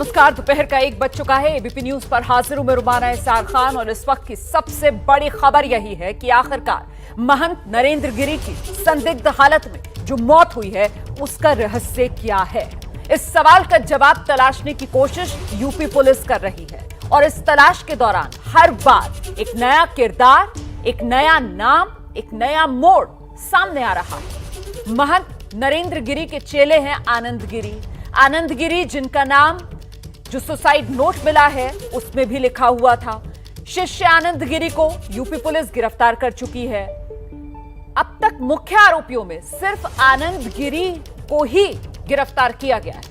नमस्कार, दोपहर का 1 बज चुका है। एबीपी न्यूज पर हाजिर हूं मैं रुमाना इसार खान और इस वक्त की सबसे बड़ी खबर यही है कि आखिरकार महंत नरेंद्र गिरी की संदिग्ध हालत में जो मौत हुई है उसका रहस्य क्या है। इस सवाल का जवाब तलाशने की कोशिश यूपी पुलिस कर रही है और इस तलाश के दौरान हर बार एक नया किरदार, एक नया नाम, एक नया मोड़ सामने आ रहा है। महंत नरेंद्र गिरी के चेले हैं आनंद गिरी, जिनका नाम जो सुसाइड नोट मिला है उसमें भी लिखा हुआ था। शिष्य आनंद गिरी को यूपी पुलिस गिरफ्तार कर चुकी है। अब तक मुख्य आरोपियों में सिर्फ आनंद गिरी को ही गिरफ्तार किया गया है।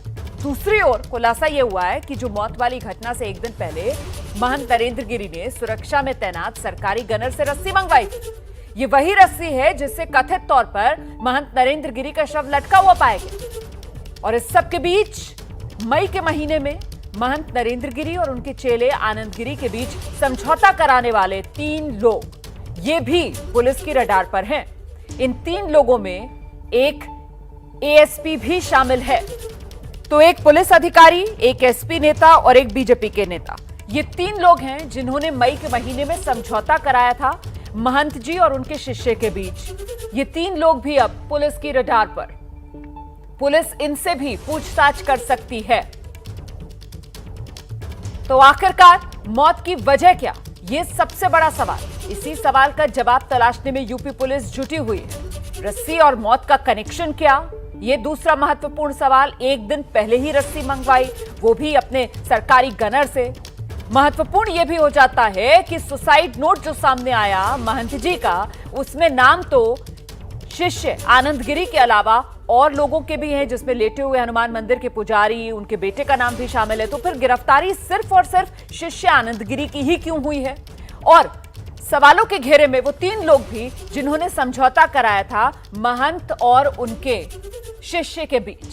दूसरी ओर खुलासा यह हुआ है कि जो मौत वाली घटना से एक दिन पहले महंत नरेंद्र गिरी ने सुरक्षा में तैनात सरकारी गनर से रस्सी मंगवाई थी। ये वही रस्सी है जिससे कथित तौर पर महंत नरेंद्र गिरी का शव लटका हुआ पाया गया। और इस सब के बीच मई के महीने में महंत नरेंद्र गिरी और उनके चेले आनंद गिरी के बीच समझौता कराने वाले 3 लोग ये भी पुलिस की रडार पर हैं। इन 3 लोगों में एक एएसपी भी शामिल है। तो एक पुलिस अधिकारी, एक एसपी नेता और एक बीजेपी के नेता, ये 3 लोग हैं जिन्होंने मई के महीने में समझौता कराया था महंत जी और उनके शिष्य के बीच। ये 3 लोग भी अब पुलिस की रडार पर। पुलिस इनसे भी पूछताछ कर सकती है। तो आखिरकार मौत की वजह क्या, ये सबसे बड़ा सवाल। इसी सवाल का जवाब तलाशने में यूपी पुलिस जुटी हुई है। रस्सी और मौत का कनेक्शन क्या, ये दूसरा महत्वपूर्ण सवाल। एक दिन पहले ही रस्सी मंगवाई, वो भी अपने सरकारी गनर से। महत्वपूर्ण यह भी हो जाता है कि सुसाइड नोट जो सामने आया महंत जी का, उसमें नाम तो शिष्य आनंद गिरी के अलावा और लोगों के भी हैं, जिसमें लेटे हुए हनुमान मंदिर के पुजारी, उनके बेटे का नाम भी शामिल है। तो फिर गिरफ्तारी सिर्फ और सिर्फ शिष्य आनंद गिरी की ही क्यों हुई है? और सवालों के घेरे में वो 3 लोग भी जिन्होंने समझौता कराया था महंत और उनके शिष्य के बीच।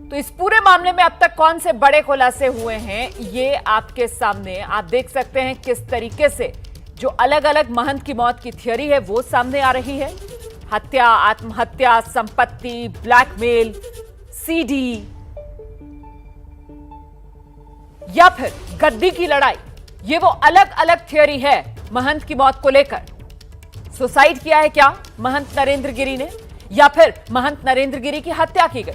तो इस पूरे मामले में अब तक कौन से बड़े खुलासे हुए हैं, ये आपके सामने आप देख सकते हैं। किस तरीके से जो अलग अलग महंत की मौत की थियरी है वो सामने आ रही है। हत्या, आत्महत्या, संपत्ति, ब्लैकमेल, सीडी या फिर गद्दी की लड़ाई, ये वो अलग अलग थियरी है महंत की मौत को लेकर। सुसाइड किया है क्या महंत नरेंद्र गिरी ने, या फिर महंत नरेंद्र गिरी की हत्या की गई?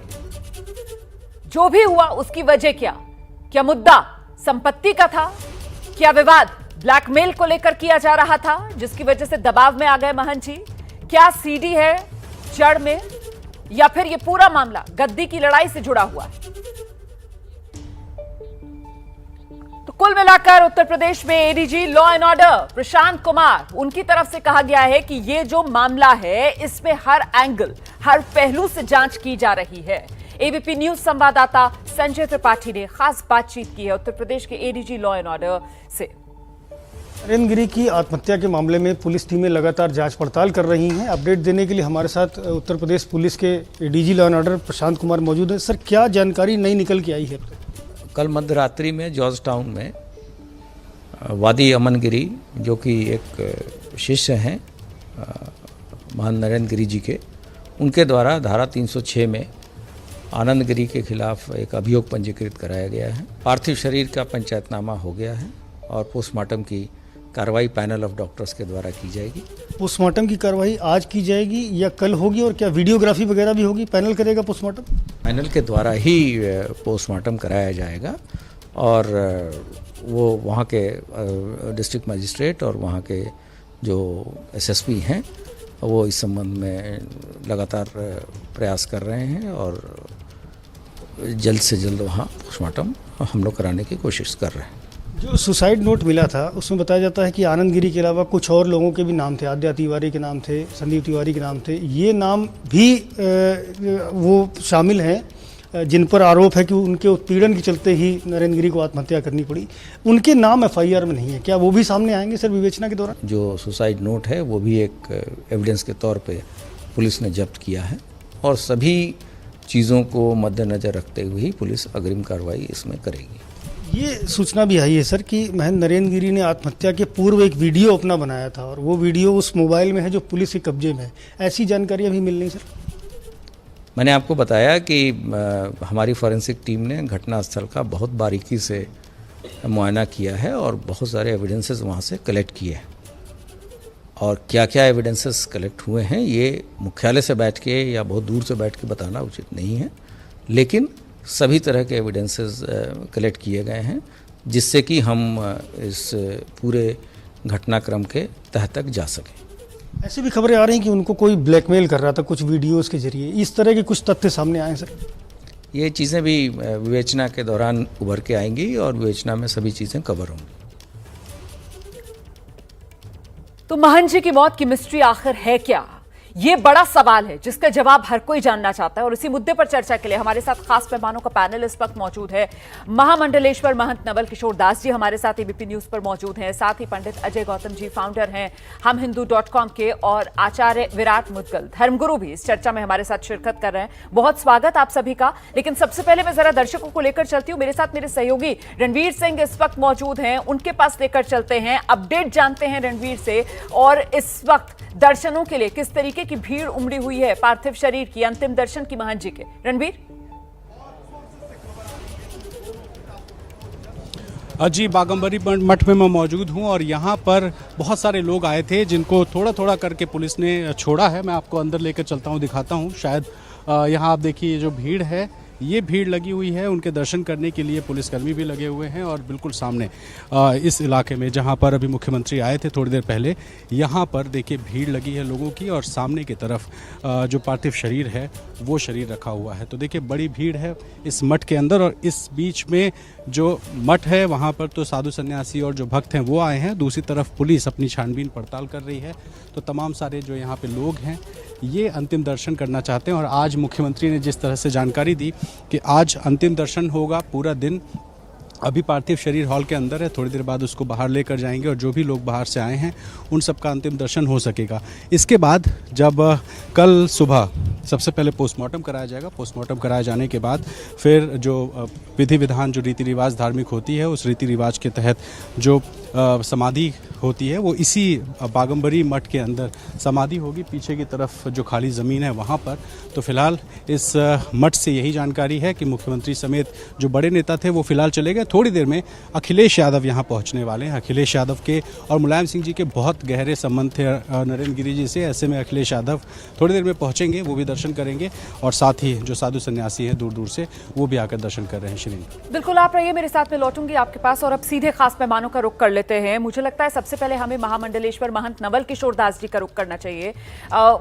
जो भी हुआ उसकी वजह क्या मुद्दा संपत्ति का था? क्या विवाद ब्लैकमेल को लेकर किया जा रहा था जिसकी वजह से दबाव में आ गए महंत जी? क्या सीडी है जड़ में, या फिर यह पूरा मामला गद्दी की लड़ाई से जुड़ा हुआ है? तो कुल मिलाकर उत्तर प्रदेश में ADG law and order Prashant Kumar, उनकी तरफ से कहा गया है कि यह जो मामला है इसमें हर एंगल, हर पहलू से जांच की जा रही है। एबीपी न्यूज संवाददाता संजय त्रिपाठी ने खास बातचीत की है उत्तर प्रदेश के एडीजी लॉ एंड ऑर्डर से। नरेंद्र गिरी की आत्महत्या के मामले में पुलिस टीमें लगातार जांच पड़ताल कर रही हैं। अपडेट देने के लिए हमारे साथ उत्तर प्रदेश पुलिस के ADG law and order Prashant Kumar मौजूद हैं। सर, क्या जानकारी नई निकल के आई है? कल मध्य रात्रि में जॉर्ज टाउन में वादी अमन गिरी, जो कि एक शिष्य हैं महंत नरेंद्र गिरी जी के, उनके द्वारा धारा 306 में आनंद गिरी के खिलाफ एक अभियोग पंजीकृत कराया गया है। पार्थिव शरीर का पंचायतनामा हो गया है और पोस्टमार्टम की कार्रवाई पैनल ऑफ डॉक्टर्स के द्वारा की जाएगी। पोस्टमार्टम की कार्रवाई आज की जाएगी या कल होगी, और क्या वीडियोग्राफी वगैरह भी होगी? पैनल करेगा पोस्टमार्टम? पैनल के द्वारा ही पोस्टमार्टम कराया जाएगा और वो वहाँ के डिस्ट्रिक्ट मजिस्ट्रेट और वहाँ के जो एसएसपी हैं वो इस संबंध में लगातार प्रयास कर रहे हैं और जल्द से जल्द वहाँ पोस्टमार्टम हम लोग कराने की कोशिश कर रहे हैं। जो सुसाइड नोट मिला था उसमें बताया जाता है कि आनंद गिरी के अलावा कुछ और लोगों के भी नाम थे। आद्या तिवारी के नाम थे, संदीप तिवारी के नाम थे। ये नाम भी वो शामिल हैं जिन पर आरोप है कि उनके उत्पीड़न के चलते ही नरेंद्र गिरी को आत्महत्या करनी पड़ी। उनके नाम एफआईआर में नहीं है, क्या वो भी सामने आएंगे सर विवेचना के दौरान? जो सुसाइड नोट है वो भी एक एविडेंस के तौर पे पुलिस ने जब्त किया है और सभी चीज़ों को मद्देनज़र रखते हुए ही पुलिस अग्रिम कार्रवाई इसमें करेगी। ये सूचना भी आई है सर कि महंत नरेंद्र गिरी ने आत्महत्या के पूर्व एक वीडियो अपना बनाया था और वो वीडियो उस मोबाइल में है जो पुलिस के कब्जे में है। ऐसी जानकारियां भी मिल रही सर? मैंने आपको बताया कि हमारी फॉरेंसिक टीम ने घटनास्थल का बहुत बारीकी से मुआयना किया है और बहुत सारे एविडेंसेस वहाँ से कलेक्ट किए हैं। और क्या क्या एविडेंसेस कलेक्ट हुए हैं ये मुख्यालय से बैठ के या बहुत दूर से बैठ के बताना उचित नहीं है, लेकिन सभी तरह के एविडेंसेस कलेक्ट किए गए हैं जिससे कि हम इस पूरे घटनाक्रम के तह तक जा सकें। ऐसी भी खबरें आ रही हैं कि उनको कोई ब्लैकमेल कर रहा था कुछ वीडियोस के जरिए, इस तरह के कुछ तथ्य सामने आए सर? ये चीज़ें भी विवेचना के दौरान उभर के आएंगी और विवेचना में सभी चीज़ें कवर होंगी। तो महंत जी की मौत की मिस्ट्री आखिर है क्या, ये बड़ा सवाल है जिसका जवाब हर कोई जानना चाहता है। और इसी मुद्दे पर चर्चा के लिए हमारे साथ खास मेहमानों का पैनल इस वक्त मौजूद है। महामंडलेश्वर महंत नवल किशोर दास जी हमारे साथ एबीपी न्यूज पर मौजूद हैं, साथ ही पंडित अजय गौतम जी फाउंडर हैं हमहिंदू.com के, और आचार्य विराट मुद्गल धर्मगुरु भी इस चर्चा में हमारे साथ शिरकत कर रहे हैं। बहुत स्वागत आप सभी का। लेकिन सबसे पहले मैं जरा दर्शकों को लेकर चलती हूँ। मेरे साथ मेरे सहयोगी रणवीर सिंह इस वक्त मौजूद हैं, उनके पास लेकर चलते हैं, अपडेट जानते हैं रणवीर से। और इस वक्त दर्शनों के लिए किस तरीके की भीड़ उमड़ी हुई है पार्थिव शरीर की, अंतिम दर्शन की महंत जी के, रणवीर? जी, बागंबरी मठ में मैं मौजूद हूं और यहां पर बहुत सारे लोग आए थे जिनको थोड़ा थोड़ा करके पुलिस ने छोड़ा है। मैं आपको अंदर लेकर चलता हूं, दिखाता हूं। शायद यहां आप देखिए ये जो भीड़ है, ये भीड़ लगी हुई है, उनके दर्शन करने के लिए पुलिसकर्मी भी लगे हुए हैं। और बिल्कुल सामने इस इलाके में जहां पर अभी मुख्यमंत्री आए थे थोड़ी देर पहले, यहां पर देखिए भीड़ लगी है लोगों की, और सामने की तरफ जो पार्थिव शरीर है वो शरीर रखा हुआ है। तो देखिए बड़ी भीड़ है इस मठ के अंदर, और इस बीच में जो मठ है वहाँ पर तो साधु सन्यासी और जो भक्त हैं वो आए हैं, दूसरी तरफ पुलिस अपनी छानबीन पड़ताल कर रही है। तो तमाम सारे जो यहाँ पे लोग हैं ये अंतिम दर्शन करना चाहते हैं। और आज मुख्यमंत्री ने जिस तरह से जानकारी दी कि आज अंतिम दर्शन होगा पूरा दिन, अभी पार्थिव शरीर हॉल के अंदर है, थोड़ी देर बाद उसको बाहर लेकर जाएंगे और जो भी लोग बाहर से आए हैं उन सब का अंतिम दर्शन हो सकेगा। इसके बाद जब कल सुबह सबसे पहले पोस्टमार्टम कराया जाएगा, पोस्टमार्टम कराए जाने के बाद फिर जो विधि विधान, जो रीति रिवाज धार्मिक होती है, उस रीति रिवाज के तहत जो समाधि होती है वो इसी बागंबरी मठ के अंदर समाधि होगी, पीछे की तरफ जो खाली ज़मीन है वहाँ पर। तो फिलहाल इस मठ से यही जानकारी है कि मुख्यमंत्री समेत जो बड़े नेता थे वो फिलहाल चले गए। थोड़ी देर में अखिलेश यादव यहाँ पहुँचने वाले हैं। अखिलेश यादव के और मुलायम सिंह जी के बहुत गहरे संबंध थे नरेंद्र गिरी जी से, ऐसे में अखिलेश यादव थोड़ी देर में पहुँचेंगे, वो भी दर्शन करेंगे, और साथ ही जो साधु सन्यासी हैं दूर दूर से वो भी आकर दर्शन कर रहे हैं। श्री बिल्कुल, आप रहिए मेरे साथ में, लौटूंगी आपके पास। और अब सीधे खास मेहमानों का रुख कर लेते हैं। मुझे लगता है सबसे पहले हमें महामंडलेश्वर महंत नवल किशोर दास जी का रुख करना चाहिए।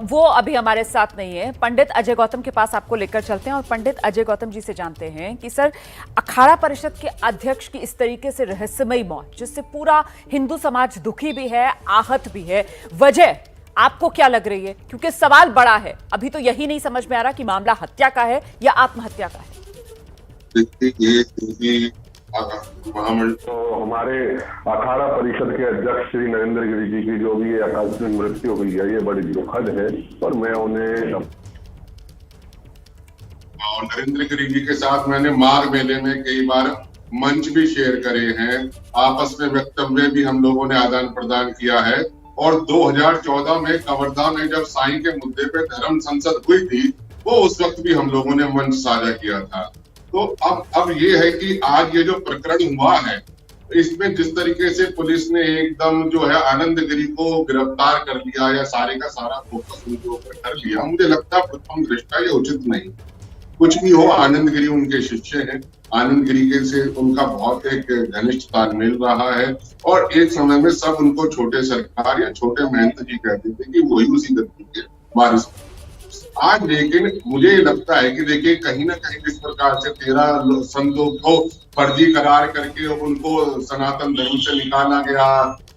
वो अभी हमारे साथ नहीं है। पंडित अजय गौतम के पास आपको लेकर चलते हैं और पंडित अजय गौतम जी से जानते हैं कि सर, अखाड़ा परिषद के अध्यक्ष की इस तरीके से रहस्यमयी मौत, जिससे पूरा हिंदू समाज दुखी भी है, आहत भी है, वजह आपको क्या लग रही है? क्योंकि सवाल बड़ा है, अभी तो यही नहीं समझ में आ रहा कि मामला हत्या का है या आत्महत्या का है। तो हमारे अखाड़ा परिषद के अध्यक्ष श्री नरेंद्र गिरी जी की जो भी आकस्मिक मृत्यु हुई है, ये बड़ी दुखद है। और मैं उन्हें नरेंद्र गिरी जी के साथ मैंने माघ मेले में कई बार मंच भी शेयर करे हैं, आपस में वक्तव्य भी हम लोगों ने आदान प्रदान किया है। और 2014 में कवर्धा में जब साईं के मुद्दे पे धर्म संसद हुई थी, वो उस वक्त भी हम लोगों ने मंच साझा किया था। तो अब ये है कि आज ये जो प्रकरण हुआ है, इसमें जिस तरीके से पुलिस ने एकदम जो है आनंद गिरी को गिरफ्तार कर लिया या सारे का सारा फोकस उनके ऊपर कर लिया, मुझे लगता है प्रथम दृष्टया ये उचित नहीं। कुछ भी हो, आनंद गिरी उनके शिष्य हैं, आनंद गिरी के से उनका बहुत एक घनिष्ठ तालमेल रहा है। और एक समय में सब उनको छोटे सरकार या छोटे महंत जी कहते थे कि वही उसी गद्दी के वारिस। आज लेकिन मुझे लगता है कि देखिए कहीं ना कहीं इस प्रकार से 13 संतों को फर्जी करार करके उनको सनातन धर्म से निकाला गया,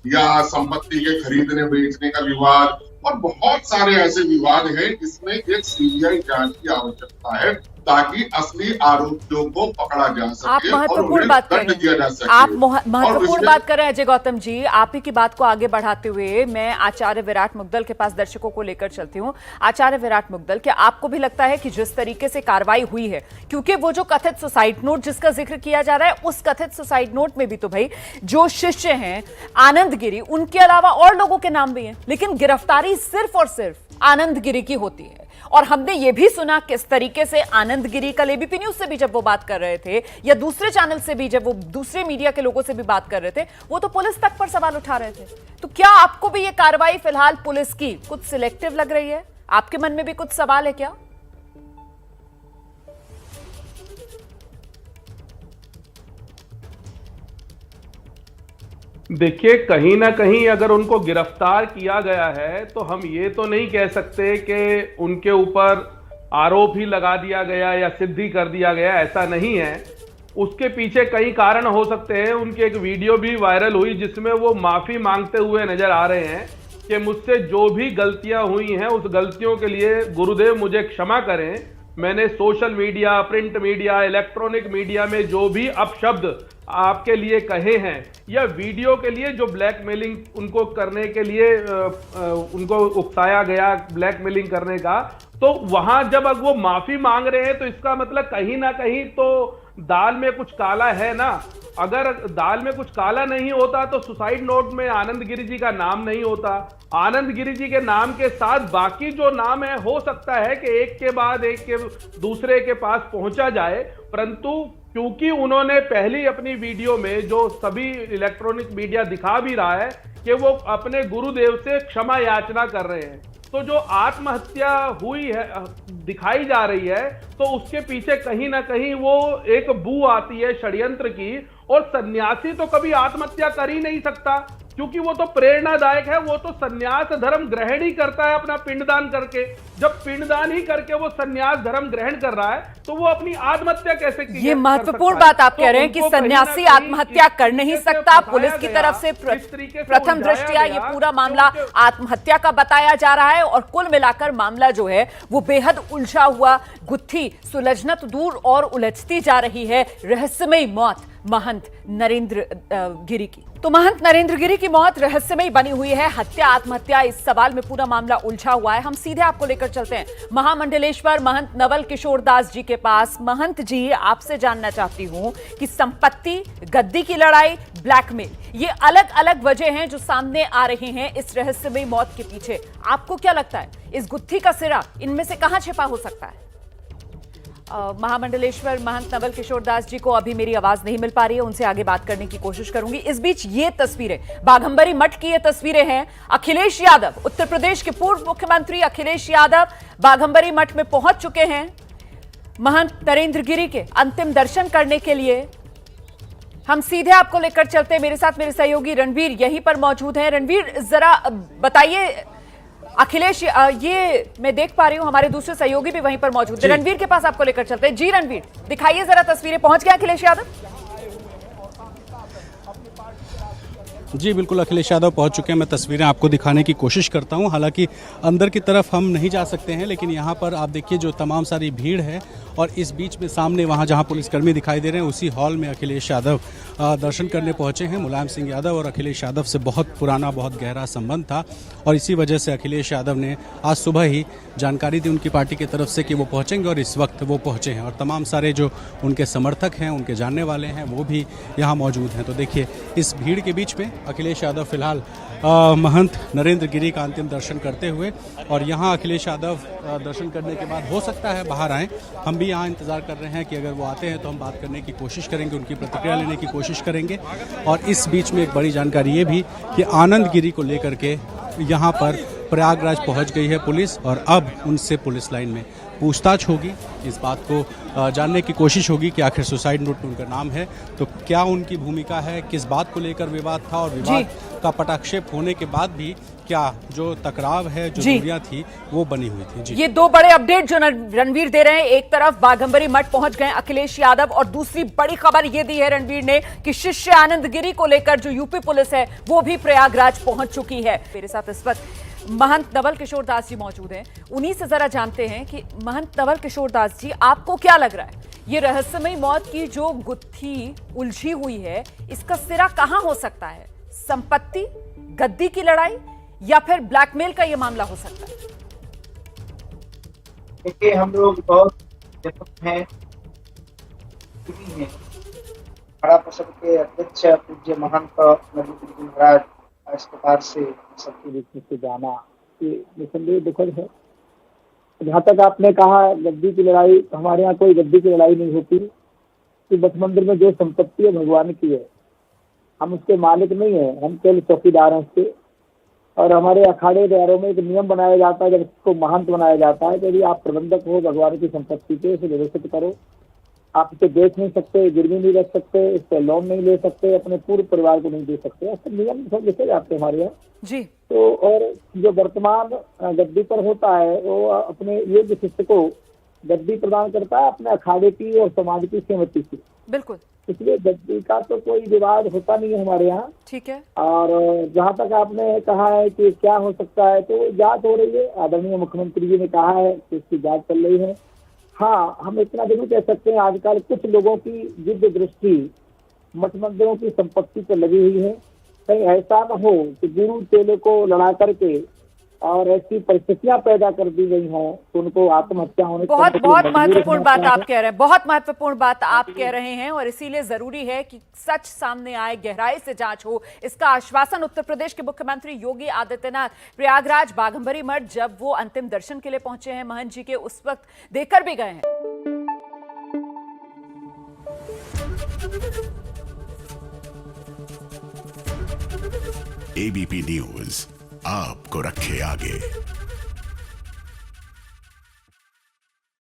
या संपत्ति के खरीदने बेचने का विवाद, और बहुत सारे ऐसे विवाद हैं जिसमें एक सीबीआई जांच की आवश्यकता है ताकि असली आरोपियों को पकड़ा जा सके। आप महत्वपूर्ण बात कर रहे हैं, आप महत्वपूर्ण बात कर रहे हैं अजय गौतम जी। आप ही की बात को आगे बढ़ाते हुए मैं आचार्य विराट मुद्गल के पास दर्शकों को लेकर चलती हूँ। आचार्य विराट मुद्गल, क्या आपको भी लगता है कि जिस तरीके से कार्रवाई हुई है, क्योंकि वो जो कथित सुसाइड नोट जिसका जिक्र किया जा रहा है, उस कथित सुसाइड नोट में भी तो भाई जो शिष्य हैं आनंद गिरी, उनके अलावा और लोगों के नाम भी हैं, लेकिन गिरफ्तारी सिर्फ और सिर्फ आनंद गिरी की होती है। और हमने ये भी सुना किस तरीके से आनंद गिरी कल एबीपी न्यूज से भी जब वो बात कर रहे थे, या दूसरे चैनल से भी जब वो दूसरे मीडिया के लोगों से भी बात कर रहे थे, वो तो पुलिस तक पर सवाल उठा रहे थे। तो क्या आपको भी ये कार्रवाई फिलहाल पुलिस की कुछ सिलेक्टिव लग रही है? आपके मन में भी कुछ सवाल है क्या? देखिए, कहीं ना कहीं अगर उनको गिरफ्तार किया गया है तो हम ये तो नहीं कह सकते कि उनके ऊपर आरोप ही लगा दिया गया या सिद्धि कर दिया गया, ऐसा नहीं है। उसके पीछे कई कारण हो सकते हैं। उनकी एक वीडियो भी वायरल हुई जिसमें वो माफी मांगते हुए नजर आ रहे हैं कि मुझसे जो भी गलतियां हुई हैं उस गलतियों के लिए गुरुदेव मुझे क्षमा करें। मैंने social media, print media, electronic media में जो भी अपशब्द आपके लिए कहे हैं या वीडियो के लिए जो ब्लैकमेलिंग उनको करने के लिए उनको उकसाया गया ब्लैकमेलिंग करने का, तो वहां जब अब वो माफी मांग रहे हैं तो इसका मतलब कहीं ना कहीं तो दाल में कुछ काला है ना। अगर दाल में कुछ काला नहीं होता तो सुसाइड नोट में आनंद गिरी जी का नाम नहीं होता। आनंद गिरी जी के नाम के साथ बाकी जो नाम है हो सकता है कि एक के बाद एक के दूसरे के पास पहुंचा जाए, परंतु क्योंकि उन्होंने पहली अपनी वीडियो में जो सभी इलेक्ट्रॉनिक मीडिया दिखा भी रहा है कि वो अपने गुरुदेव से क्षमा याचना कर रहे हैं, तो जो आत्महत्या हुई है दिखाई जा रही है तो उसके पीछे कहीं ना कहीं वो एक बू आती है षड्यंत्र की। और सन्यासी तो कभी आत्महत्या कर ही नहीं सकता क्योंकि वो तो प्रेरणादायक है। वो तो सन्यास धर्म ग्रहण ही करता है अपना पिंडदान करके। जब पिंडदान ही करके वो सन्यास धर्म ग्रहण कर रहा है तो वो अपनी आत्महत्या कैसे की? ये महत्वपूर्ण बात आप कह रहे हैं कि सन्यासी आत्महत्या कर नहीं सकता। पुलिस की तरफ से प्रथम दृष्टया ये पूरा मामला आत्महत्या का बताया जा रहा है और कुल मिलाकर मामला जो है वो बेहद उलझा हुआ, गुत्थी सुलझना तो दूर और उलझती जा रही है। रहस्यमयी मौत महंत नरेंद्र गिरी की। तो महंत नरेंद्र गिरी की मौत रहस्यमयी बनी हुई है। हत्या आत्महत्या, इस सवाल में पूरा मामला उलझा हुआ है। हम सीधे आपको लेकर चलते हैं महामंडलेश्वर महंत नवल किशोर दास जी के पास। महंत जी, आपसे जानना चाहती हूं कि संपत्ति, गद्दी की लड़ाई, ब्लैकमेल, ये अलग अलग वजह हैं जो सामने आ रहे हैं इस रहस्यमयी मौत के पीछे। आपको क्या लगता है इस गुत्थी का सिरा इनमें से कहां छिपा हो सकता है? महामंडलेश्वर महंत नवल किशोर दास जी को अभी मेरी आवाज नहीं मिल पा रही है, उनसे आगे बात करने की कोशिश करूंगी। इस बीच ये तस्वीरें, बाघंबरी मठ की ये तस्वीरें हैं। अखिलेश यादव, उत्तर प्रदेश के पूर्व मुख्यमंत्री अखिलेश यादव बाघंबरी मठ में पहुंच चुके हैं महंत नरेंद्र गिरी के अंतिम दर्शन करने के लिए। हम सीधे आपको लेकर चलते हैं। मेरे साथ मेरे सहयोगी रणवीर यहीं पर मौजूद हैं। रणवीर, जरा बताइए, अखिलेश, ये मैं देख पा रही हूं हमारे दूसरे सहयोगी भी वहीं पर मौजूद है। रणवीर के पास आपको लेकर चलते हैं। जी रणवीर, दिखाइए जरा तस्वीरें। पहुंच गया अखिलेश यादव? जी बिल्कुल, अखिलेश यादव पहुंच चुके हैं। मैं तस्वीरें आपको दिखाने की कोशिश करता हूं। हालांकि अंदर की तरफ हम नहीं जा सकते हैं, लेकिन यहां पर आप देखिए जो तमाम सारी भीड़ है और इस बीच में सामने वहां जहां पुलिसकर्मी दिखाई दे रहे हैं उसी हॉल में अखिलेश यादव दर्शन करने पहुंचे हैं। मुलायम सिंह यादव और अखिलेश यादव से बहुत पुराना, बहुत गहरा संबंध था और इसी वजह से अखिलेश यादव ने आज सुबह ही जानकारी दी उनकी पार्टी की तरफ से कि वो पहुँचेंगे और इस वक्त वो पहुँचे हैं। और तमाम सारे जो उनके समर्थक हैं, उनके जानने वाले हैं, वो भी यहाँ मौजूद हैं। तो देखिए इस भीड़ के बीच में अखिलेश यादव फिलहाल महंत नरेंद्र गिरी का अंतिम दर्शन करते हुए, और यहाँ अखिलेश यादव दर्शन करने के बाद हो सकता है बाहर आएँ। हम भी यहाँ इंतज़ार कर रहे हैं कि अगर वो आते हैं तो हम बात करने की कोशिश करेंगे, उनकी प्रतिक्रिया लेने की कोशिश करेंगे। और इस बीच में एक बड़ी जानकारी ये भी कि आनंद गिरी को लेकर के यहाँ पर प्रयागराज पहुँच गई है पुलिस और अब उनसे पुलिस लाइन में पूछताछ होगी। इस बात को जानने की कोशिश होगी कि आखिर सुसाइड नोट में उनका नाम है तो क्या उनकी भूमिका है, किस बात को लेकर विवाद था और विवाद का पटाक्षेप होने के बाद भी क्या जो टकराव है, जो दूरियां थी, वो बनी हुई थी। जी, ये दो बड़े अपडेट जो रणवीर दे रहे हैं। एक तरफ बाघंबरी मठ पहुंच गए अखिलेश यादव और दूसरी बड़ी खबर ये दी है रणवीर ने कि शिष्य आनंद गिरी को लेकर जो यूपी पुलिस है वो भी प्रयागराज पहुंच चुकी है। मेरे साथ इस वक्त महंत नवल किशोर दास जी मौजूद हैं। उन्हीं से जरा जानते हैं कि महंत नवल किशोर दास जी, आपको क्या लग रहा है ये रहस्यमयी मौत की जो गुत्थी उलझी हुई है, इसका सिरा कहां हो सकता है? संपत्ति, गद्दी की लड़ाई या फिर ब्लैकमेल का ये मामला हो सकता है? देखिए, हम लोग बहुत हैं बड़ा प्रसंग के अध्यक्ष पूज्य महंत नरेंद्र गिरी महाराज इस प्रकार से सबके बीच में जाना ये निसंदेह दुखद है। जहाँ तक आपने कहा गद्दी की लड़ाई, हमारे यहाँ कोई गद्दी की लड़ाई नहीं होती। कि मठ मंदिर में जो संपत्ति है भगवान की है, हम उसके मालिक नहीं है, हम केवल चौकीदार हैं उसके। और हमारे अखाड़े द्वारों में एक नियम बनाया जाता है, जब उसको महंत बनाया जाता है, यदि आप प्रबंधक हो भगवान की संपत्ति के, इसे व्यवस्थित करो। आप इसे बेच नहीं सकते, गिरवी नहीं रख सकते, इस पर लोन नहीं ले सकते, अपने पूरे परिवार को नहीं दे सकते। ऐसे नियम सब लिखे जाते हैं हमारे यहाँ। जी। तो और जो वर्तमान गद्दी पर होता है वो अपने योग्य शिष्य को गद्दी प्रदान करता है अपने अखाड़े की और समाज की सहमति से। बिल्कुल। इसलिए गद्दी का तो कोई विवाद होता नहीं है हमारे यहाँ। ठीक है। और जहाँ तक आपने कहा है कि क्या हो सकता है, तो जांच हो रही है। आदरणीय मुख्यमंत्री जी ने कहा है कि इसकी जांच चल रही है। हाँ, हम इतना जरूर कह सकते हैं, आजकल कुछ लोगों की जिद दृष्टि मठ मंदिरों की संपत्ति पर लगी हुई है। कहीं ऐसा न हो कि गुरु चेले को लड़ा करके और ऐसी परिस्थितियां पैदा कर दी गई हैं तो उनको आत्महत्या होने की बहुत मजबूर महत्वपूर्ण बात होना आप कह रहे हैं, बहुत महत्वपूर्ण बात आप कह रहे हैं। और इसीलिए जरूरी है कि सच सामने आए, गहराई से जांच हो। इसका आश्वासन उत्तर प्रदेश के मुख्यमंत्री योगी आदित्यनाथ प्रयागराज बाघंबरी मठ जब वो अंतिम दर्शन के लिए पहुंचे हैं महंत जी के, उस वक्त देकर भी गए हैं। एबीपी न्यूज आपको रखे आगे।